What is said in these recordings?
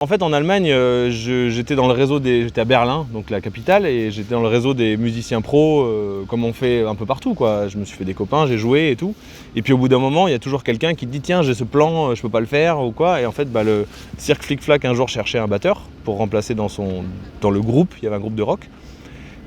En fait, en Allemagne, j'étais dans le réseau j'étais à Berlin, donc la capitale, et j'étais dans le réseau des musiciens pros, comme on fait un peu partout, quoi. Je me suis fait des copains, j'ai joué et tout. Et puis au bout d'un moment, il y a toujours quelqu'un qui te dit tiens, j'ai ce plan, je peux pas le faire ou quoi. Et en fait, le Cirque Flic Flac un jour cherchait un batteur pour remplacer dans le groupe. Il y avait un groupe de rock.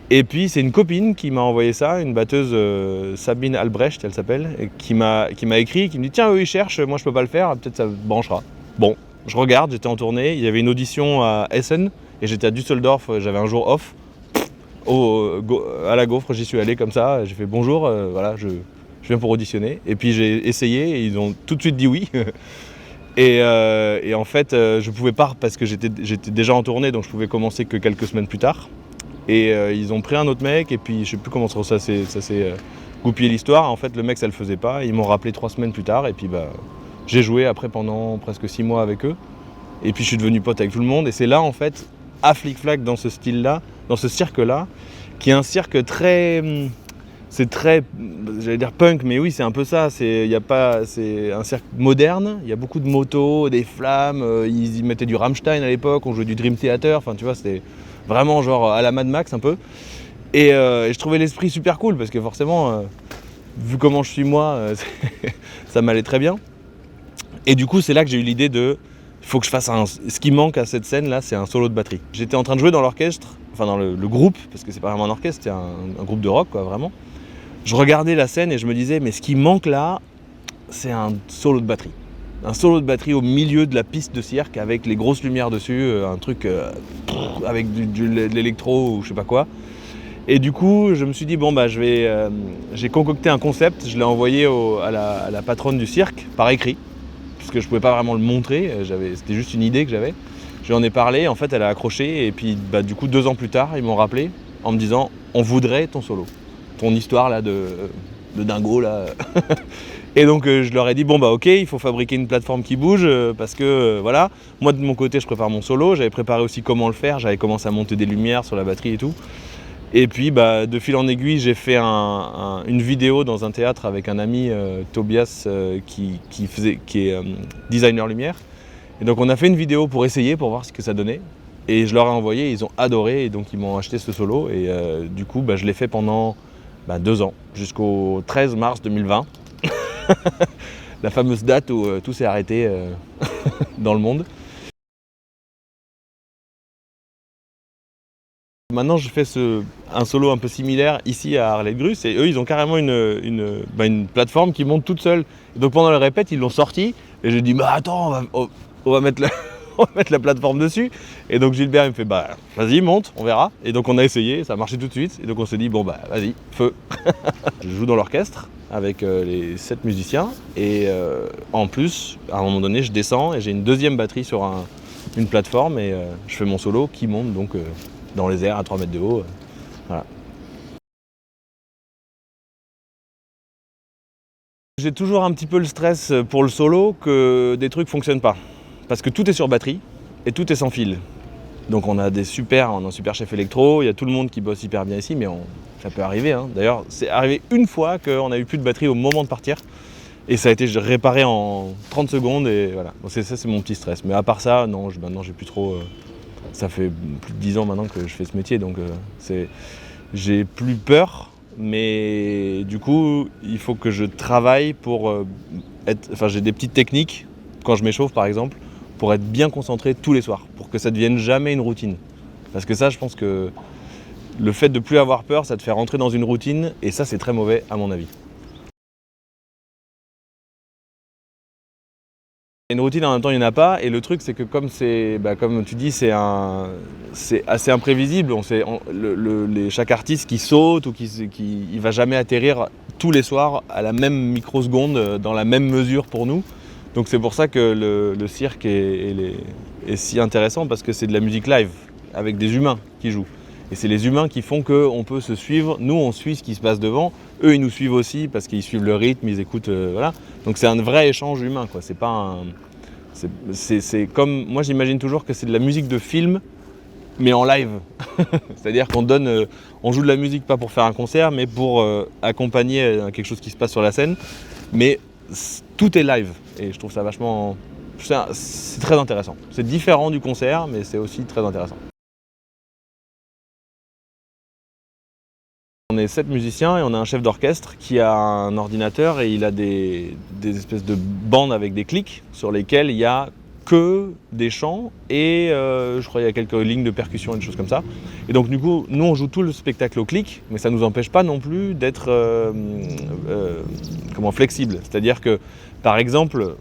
Et puis c'est une copine qui m'a envoyé ça, une batteuse Sabine Albrecht, elle s'appelle, et qui m'a écrit, qui me dit tiens, eux ils cherchent, moi je peux pas le faire, peut-être ça branchera. Bon. Je regarde, j'étais en tournée, il y avait une audition à Essen et j'étais à Düsseldorf, j'avais un jour off. À la gaufre, j'y suis allé comme ça, j'ai fait bonjour, voilà, je viens pour auditionner. Et puis j'ai essayé et ils ont tout de suite dit oui. Et en fait, je pouvais pas parce que j'étais déjà en tournée, donc je pouvais commencer que quelques semaines plus tard. Et ils ont pris un autre mec et puis je sais plus comment ça s'est goupillé l'histoire. En fait, le mec ça le faisait pas, ils m'ont rappelé 3 semaines plus tard et puis j'ai joué après pendant presque 6 mois avec eux. Et puis je suis devenu pote avec tout le monde. Et c'est là en fait, à Flic Flac, dans ce style-là, dans ce cirque-là, qui est un cirque très... C'est très, j'allais dire punk, mais oui c'est un peu ça. C'est un cirque moderne, il y a beaucoup de motos, des flammes, ils y mettaient du Rammstein à l'époque, on jouait du Dream Theater, enfin tu vois, c'était vraiment genre à la Mad Max un peu. Et je trouvais l'esprit super cool parce que forcément, vu comment je suis moi, ça m'allait très bien. Et du coup, c'est là que j'ai eu l'idée il faut que je fasse ce qui manque à cette scène-là, c'est un solo de batterie. J'étais en train de jouer dans l'orchestre, enfin dans le groupe, parce que c'est pas vraiment un orchestre, c'était un groupe de rock, quoi, vraiment. Je regardais la scène et je me disais, mais ce qui manque là, c'est un solo de batterie. Un solo de batterie au milieu de la piste de cirque, avec les grosses lumières dessus, un truc avec de l'électro ou je sais pas quoi. Et du coup, je me suis dit, bon, j'ai concocté un concept, je l'ai envoyé à la patronne du cirque, par écrit. Puisque je pouvais pas vraiment le montrer, c'était juste une idée que j'avais. Je lui en ai parlé, en fait elle a accroché et puis du coup 2 ans plus tard ils m'ont rappelé en me disant on voudrait ton solo, ton histoire là de dingo là. Et donc je leur ai dit bon ok, il faut fabriquer une plateforme qui bouge parce que voilà, moi de mon côté je prépare mon solo, j'avais préparé aussi comment le faire, j'avais commencé à monter des lumières sur la batterie et tout. Et puis de fil en aiguille, j'ai fait une vidéo dans un théâtre avec un ami, Tobias, qui est designer lumière. Et donc on a fait une vidéo pour essayer, pour voir ce que ça donnait. Et je leur ai envoyé, ils ont adoré, et donc ils m'ont acheté ce solo. Et du coup, je l'ai fait pendant 2 ans, jusqu'au 13 mars 2020. La fameuse date où tout s'est arrêté dans le monde. Maintenant, je fais un solo un peu similaire ici à Arlette-Grus et eux, ils ont carrément une plateforme qui monte toute seule. Et donc pendant le répète, ils l'ont sortie et j'ai dit attends, on va mettre on va mettre la plateforme dessus. Et donc Gilbert il me fait vas-y monte, on verra. Et donc on a essayé, ça a marché tout de suite. Et donc on s'est dit vas-y, feu. Je joue dans l'orchestre avec les 7 musiciens et en plus, à un moment donné, je descends et j'ai une deuxième batterie sur une plateforme et je fais mon solo qui monte donc dans les airs à 3 mètres de haut. Voilà. J'ai toujours un petit peu le stress pour le solo que des trucs fonctionnent pas. Parce que tout est sur batterie et tout est sans fil. Donc on a un super chef électro, il y a tout le monde qui bosse hyper bien ici, mais ça peut arriver. Hein. D'ailleurs, c'est arrivé une fois qu'on a eu plus de batterie au moment de partir. Et ça a été j'ai en 30 secondes et voilà. Donc c'est mon petit stress. Mais à part ça, non, maintenant j'ai plus trop... Ça fait plus de 10 ans maintenant que je fais ce métier, donc j'ai plus peur, mais du coup, il faut que je travaille pour j'ai des petites techniques, quand je m'échauffe par exemple, pour être bien concentré tous les soirs, pour que ça ne devienne jamais une routine. Parce que ça, je pense que le fait de plus avoir peur, ça te fait rentrer dans une routine, et ça, c'est très mauvais à mon avis. Une routine en même temps il n'y en a pas et le truc c'est que comme tu dis c'est assez imprévisible, chaque artiste qui saute ou il va jamais atterrir tous les soirs à la même microseconde dans la même mesure pour nous. Donc c'est pour ça que le cirque est si intéressant parce que c'est de la musique live avec des humains qui jouent. Et c'est les humains qui font qu'on peut se suivre, nous on suit ce qui se passe devant, eux ils nous suivent aussi parce qu'ils suivent le rythme, ils écoutent, voilà. Donc c'est un vrai échange humain, quoi. C'est pas c'est comme, moi j'imagine toujours que c'est de la musique de film, mais en live. C'est-à-dire on joue de la musique pas pour faire un concert, mais pour accompagner quelque chose qui se passe sur la scène. Mais tout est live et je trouve ça vachement c'est très intéressant. C'est différent du concert, mais c'est aussi très intéressant. On est 7 musiciens et on a un chef d'orchestre qui a un ordinateur et il a des espèces de bandes avec des clics sur lesquelles il y a que des chants et je crois qu'il y a quelques lignes de percussion et des choses comme ça. Et donc du coup, nous on joue tout le spectacle au clic, mais ça ne nous empêche pas non plus d'être flexible. C'est-à-dire que, par exemple,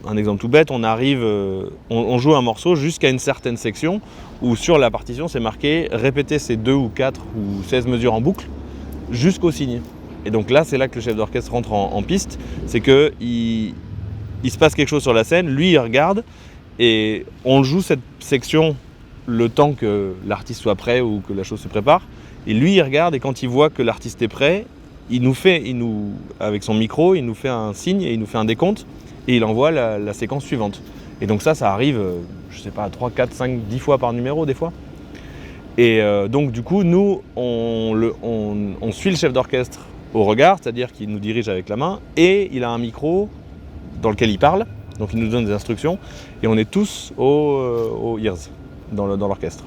un exemple tout bête, on joue un morceau jusqu'à une certaine section où sur la partition c'est marqué répéter ces 2 ou 4 ou 16 mesures en boucle jusqu'au signe. Et donc là, c'est là que le chef d'orchestre rentre en piste, c'est qu'il se passe quelque chose sur la scène, lui il regarde, et on joue cette section le temps que l'artiste soit prêt ou que la chose se prépare, et lui il regarde, et quand il voit que l'artiste est prêt, avec son micro, il nous fait un signe, et il nous fait un décompte, et il envoie la séquence suivante. Et donc ça arrive, je sais pas, 3, 4, 5, 10 fois par numéro des fois. Et donc du coup, nous, on suit le chef d'orchestre au regard, c'est-à-dire qu'il nous dirige avec la main, et il a un micro dans lequel il parle, donc il nous donne des instructions, et on est tous aux ears dans l'orchestre.